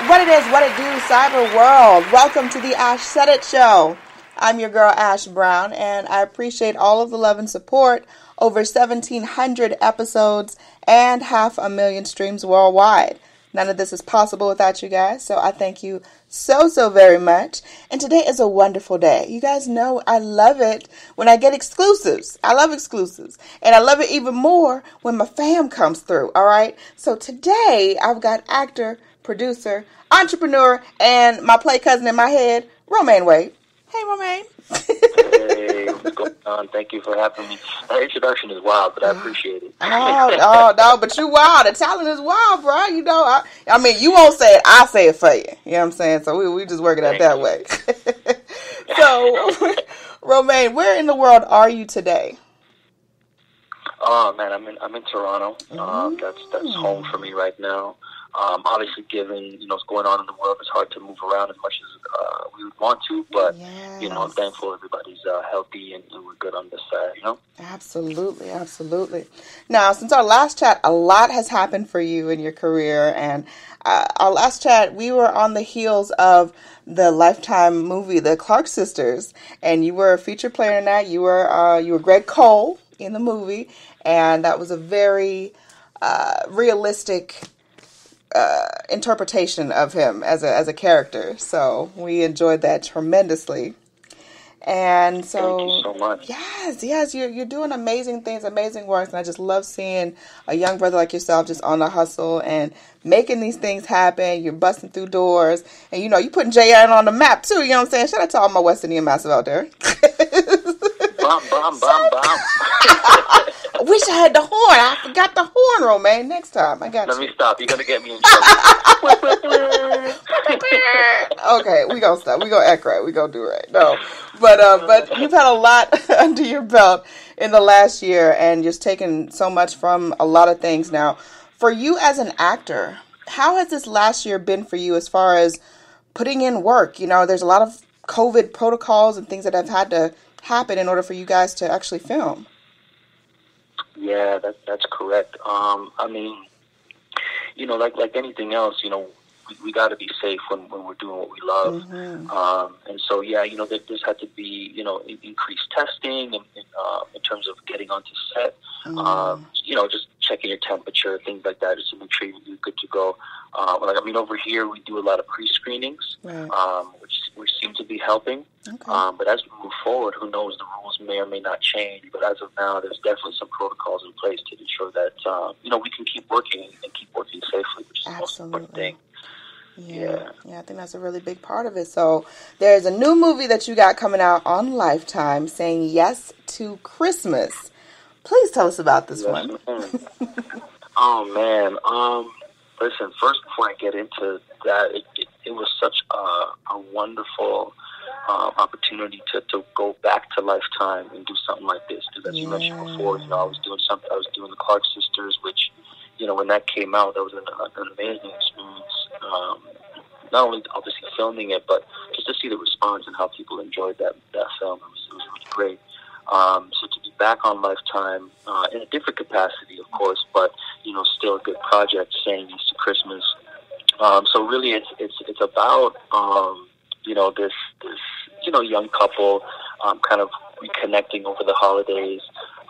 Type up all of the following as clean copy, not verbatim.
What it is, what it do, cyber world. Welcome to the Ash Said It Show. I'm your girl, Ash Brown, and I appreciate all of the love and support. Over 1,700 episodes and 500,000 streams worldwide. None of this is possible without you guys, so I thank you so very much. And today is a wonderful day. You guys know I love it when I get exclusives. I love exclusives. And I love it even more when my fam comes through, all right? So today, I've got actor, producer, entrepreneur, and my play cousin in my head, Romaine Wait. Hey, Romaine. Hey, what's going on? Thank you for having me. That introduction is wild, but I appreciate it. No, but you wild. The talent is wild, bro. You know, I mean, you won't say it. I say it for you. You know what I'm saying? So we just work it out that way. So, Romaine, where in the world are you today? Oh man, I'm in Toronto. That's home for me right now. Obviously, given what's going on in the world, it's hard to move around as much as we would want to. But I'm thankful everybody's healthy and we're good on this side. Absolutely. Now, since our last chat, a lot has happened for you in your career, and our last chat, we were on the heels of the Lifetime movie, The Clark Sisters, and you were a featured player in that. You were Greg Cole in the movie, and that was a very realistic interpretation of him as a character. So we enjoyed that tremendously. And so, thank you so much. Yes, you're doing amazing things, amazing work, and I just love seeing a young brother like yourself just on the hustle and making these things happen. You're busting through doors, and you putting JN on the map too. You know what I'm saying? Shout out to all my West Indian massive out there. Bomb. I wish I had the horn. I forgot the horn, Romaine. Next time, I got you. Let me stop. You're gonna get me in trouble. Okay, we gonna stop. We gonna act right. We gonna do right. No, but you've had a lot under your belt in the last year, and just taken so much from a lot of things. Now, for you as an actor, how has this last year been for you as far as putting in work? There's a lot of COVID protocols and things that have had to happen in order for you guys to actually film. Yeah, that's correct. I mean, like anything else, we got to be safe when we're doing what we love. Mm-hmm. And so, there's had to be, increased testing in terms of getting onto set. Just checking your temperature, things like that, just to make sure you're good to go. Over here we do a lot of pre-screenings, right. which seem to be helping. Okay. But as we move forward, who knows, the rules may or may not change. But as of now, there's definitely some protocols in place to ensure that, we can keep working and keep working safely, which is the most important thing. Yeah, I think that's a really big part of it. So there's a new movie that you got coming out on Lifetime, saying yes to Christmas. Please tell us about this one. Oh, man. Listen, first, before I get into that, it was such a wonderful opportunity to go back to Lifetime and do something like this. Because as you mentioned before, I was doing the Clark Sisters, which, when that came out, that was an amazing experience. Not only obviously filming it, but just to see the response and how people enjoyed that film. It was really great. So to be back on Lifetime in a different capacity, of course, but still a good project, saying yes to Christmas. So really, it's about this young couple kind of reconnecting over the holidays,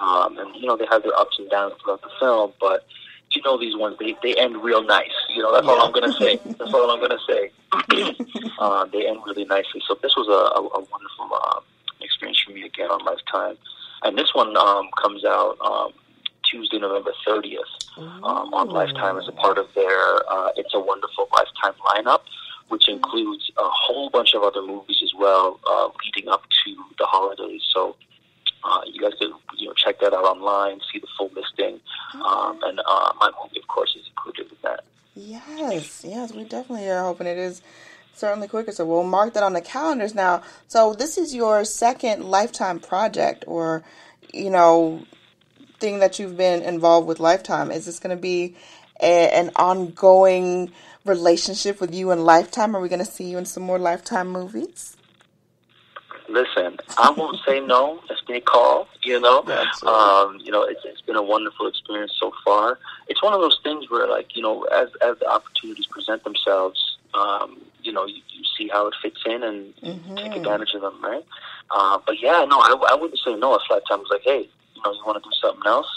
and they have their ups and downs throughout the film, but these ones they end real nice. That's all I'm gonna say. That's all I'm gonna say. They end really nicely. So this was a wonderful experience for me again on Lifetime, and this one comes out Tuesday, November 30th on Lifetime as a part of their It's a Wonderful Lifetime lineup, which includes a whole bunch of other movies as well leading up to the holidays. So you guys can check that out online, see the full listing, and my movie, of course, is included in that. Yes, we definitely are hoping it is certainly quicker. So we'll mark that on the calendars now. So this is your second Lifetime project, or thing that you've been involved with Lifetime. Is this going to be an ongoing relationship with you and Lifetime? Are we going to see you in some more Lifetime movies? Listen, I won't say no if they call, That's right. It's been a wonderful experience so far. It's one of those things where, as the opportunities present themselves, you see how it fits in and take advantage of them, right? But yeah, no, I wouldn't say no if Lifetime was like, hey, you want to do something else.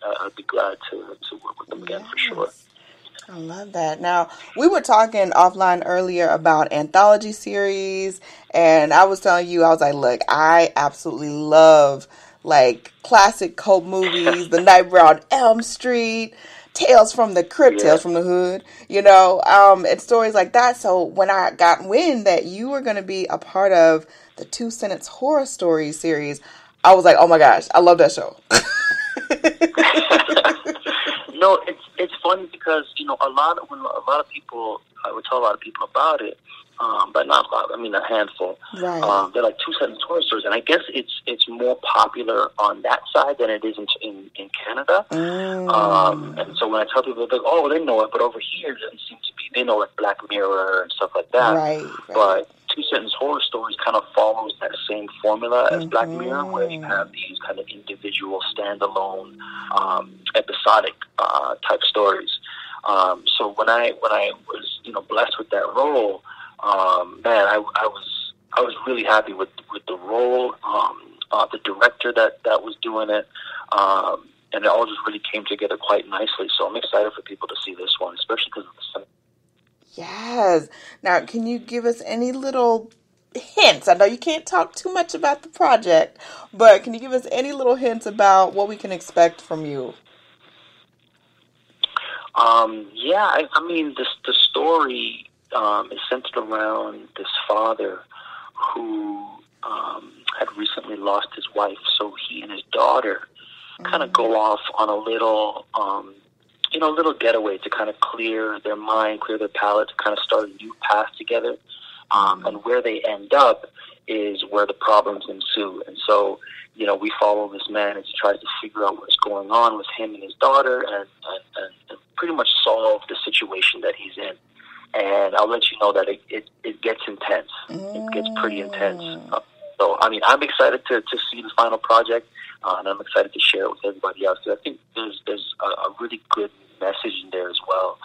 I'd be glad to work with them again for sure. I love that. Now, we were talking offline earlier about anthology series, and I was telling you, I was like, look, I absolutely love like classic cult movies, The Nightmare on Elm Street, Tales from the Crypt, Tales from the Hood, and stories like that. So when I got wind that you were going to be a part of the 2 Sentence Horror Stories series, I was like, oh my gosh, I love that show. No, it's funny because a lot of people, I would tell a lot of people about it, but not a lot. I mean, a handful. Right. They're like 2 Sentence Horror Stories, and I guess it's more popular on that side than it is in Canada. And so when I tell people, they're like, oh, they know it, but over here it doesn't seem to be. They know like Black Mirror and stuff like that. Right. But 2 Sentence Horror Stories kind of follows that same formula as Black Mirror, where you have these kind of individual, standalone, episodic type stories. So when I was blessed with that role, man, I was really happy with the role, the director that was doing it, and it all just really came together quite nicely. So I'm excited for people to see this one, especially because of the. Yes. Now, can you give us any little hints? I know you can't talk too much about the project, but can you give us any little hints about what we can expect from you? Yeah, I mean, the story is centered around this father who had recently lost his wife, so he and his daughter kind of go off on a little little getaway to kind of clear their mind, clear their palate, to kind of start a new path together. And where they end up is where the problems ensue. And so, we follow this man as he tries to figure out what's going on with him and his daughter and pretty much solve the situation that he's in. And I'll let you know that it gets intense. It gets pretty intense. So, I mean, I'm excited to see the final project, and I'm excited to share it with everybody else, because I think there's a really good message in there as well.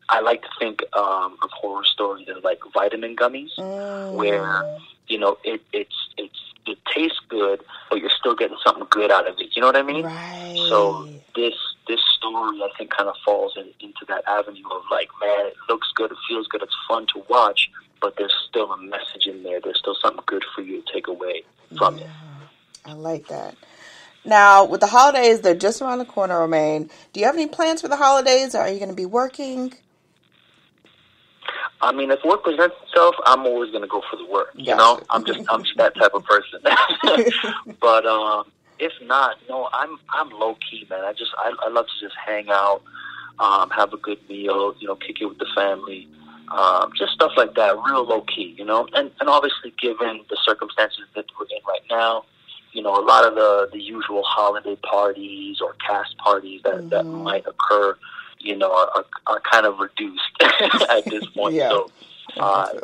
I like to think of horror stories as like vitamin gummies, where it tastes good, but you're still getting something good out of it. You know what I mean? Right. So this story, I think, kind of falls into that avenue of like, man, it looks good, it feels good, it's fun to watch, but there's still a message in there. There's still something good for you to take away from it. I like that. Now, with the holidays, they're just around the corner, Romaine. Do you have any plans for the holidays, or are you going to be working? I mean, if work presents itself, I'm always going to go for the work. Gotcha. I'm just that type of person. But if not, no, I'm low key, man. I love to just hang out, have a good meal, kick it with the family, just stuff like that, real low key, And obviously, given the circumstances that we're in right now, a lot of the usual holiday parties or cast parties that might occur, are kind of reduced at this point. Yeah, so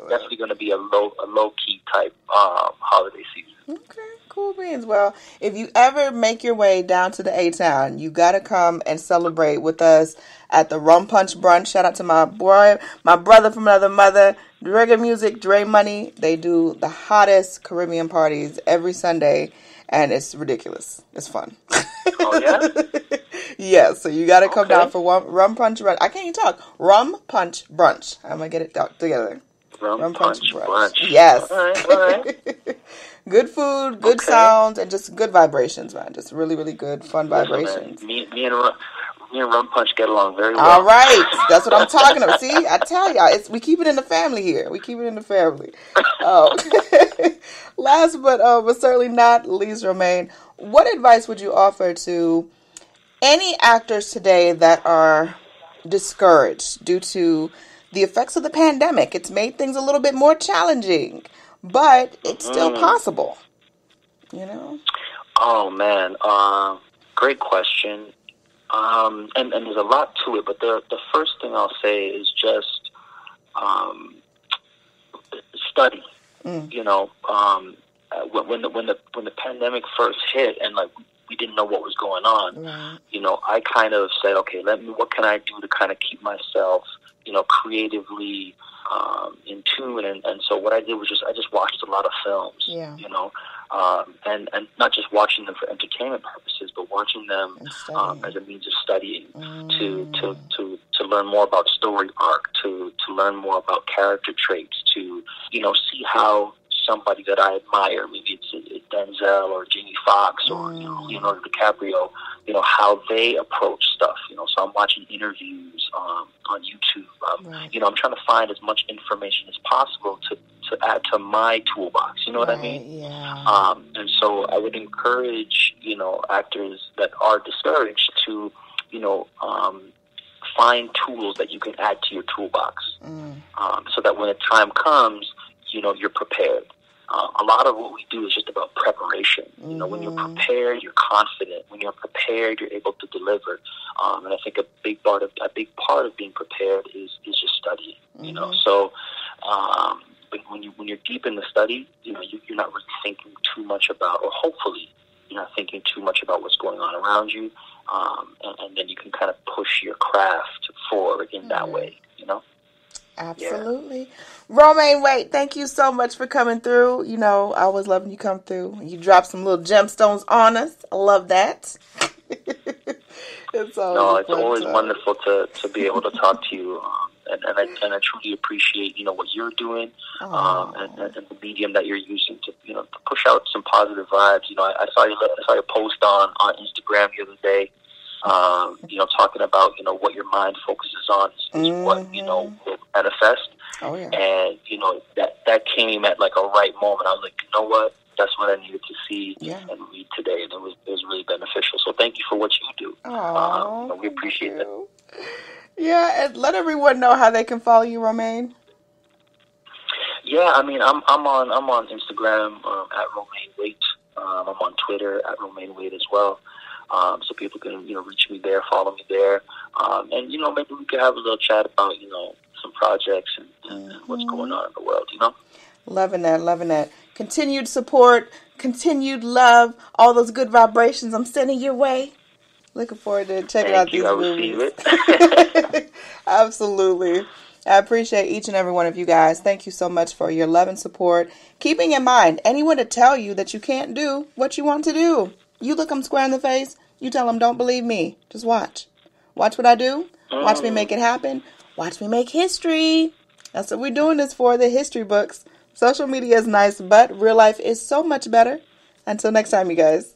definitely going to be a low key type holiday season. Okay, cool beans. Well, if you ever make your way down to the A-Town, you got to come and celebrate with us at the Rum Punch Brunch. Shout out to my brother from another mother, Reggae Music, Dre Money. They do the hottest Caribbean parties every Sunday, and it's ridiculous. It's fun. Oh, yeah? Yeah, so you got to come down for Rum Punch Brunch. I can't even talk. Rum Punch Brunch. I'm going to get it together. Rum Punch Brunch. Yes. All right. Good food, good sounds, and just good vibrations, man. Just really, really good, fun vibrations. Me and Rum Punch get along very well. All right. That's what I'm talking about. See, I tell y'all, we keep it in the family here. We keep it in the family. Oh. Last but certainly not least, Romaine, what advice would you offer to any actors today that are discouraged due to the effects of the pandemic? It's made things a little bit more challenging, but it's still possible, Oh, man. Great question. And there's a lot to it, but the first thing I'll say is just study. When the pandemic first hit and like we didn't know what was going on, I kind of said, okay, what can I do to kind of keep myself, creatively in tune. And so what I did was I just watched a lot of films, and not just watching them for entertainment purposes, but watching them as a means of studying, to learn more about story arc, to learn more about character traits, to see how somebody that I admire, maybe it's Denzel or Jamie Foxx or Leonardo DiCaprio, how they approach stuff. So I'm watching interviews on YouTube. I'm trying to find as much information as possible to add to my toolbox. You know what I mean? Yeah. And so I would encourage actors that are discouraged to find tools that you can add to your toolbox, so that when the time comes, you're prepared. A lot of what we do is just about preparation. When you're prepared, you're confident. When you're prepared, you're able to deliver. And I think a big part of being prepared is just studying. So when you're deep in the study, you're not really thinking too much about, or hopefully you're not thinking too much about what's going on around you, and then you can kind of push your craft forward in that way. Absolutely. Yeah. Romaine Wait, thank you so much for coming through. I always love when you come through. You drop some little gemstones on us. I love that. It's always wonderful to be able to talk to you. And I truly appreciate, what you're doing, and the medium that you're using to push out some positive vibes. I saw your post on Instagram the other day, talking about, what your mind focuses on is what, will manifest. Oh, yeah. And, that came at like a right moment. I was like, you know what? That's what I needed to see and read today. And it was really beneficial. So thank you for what you do. We appreciate it. Yeah, and let everyone know how they can follow you, Romaine. Yeah, I mean, I'm on Instagram at Romaine Wait. I'm on Twitter at Romaine Wait as well. So people can reach me there, follow me there, and maybe we can have a little chat about some projects and what's going on in the world. Loving that. Continued support, continued love, all those good vibrations I'm sending your way. Looking forward to checking out these movies. Absolutely. I appreciate each and every one of you guys. Thank you so much for your love and support. Keeping in mind, anyone to tell you that you can't do what you want to do. You look them square in the face, you tell them, don't believe me. Just watch. Watch what I do. Watch me make it happen. Watch me make history. That's what we're doing this for, the history books. Social media is nice, but real life is so much better. Until next time, you guys.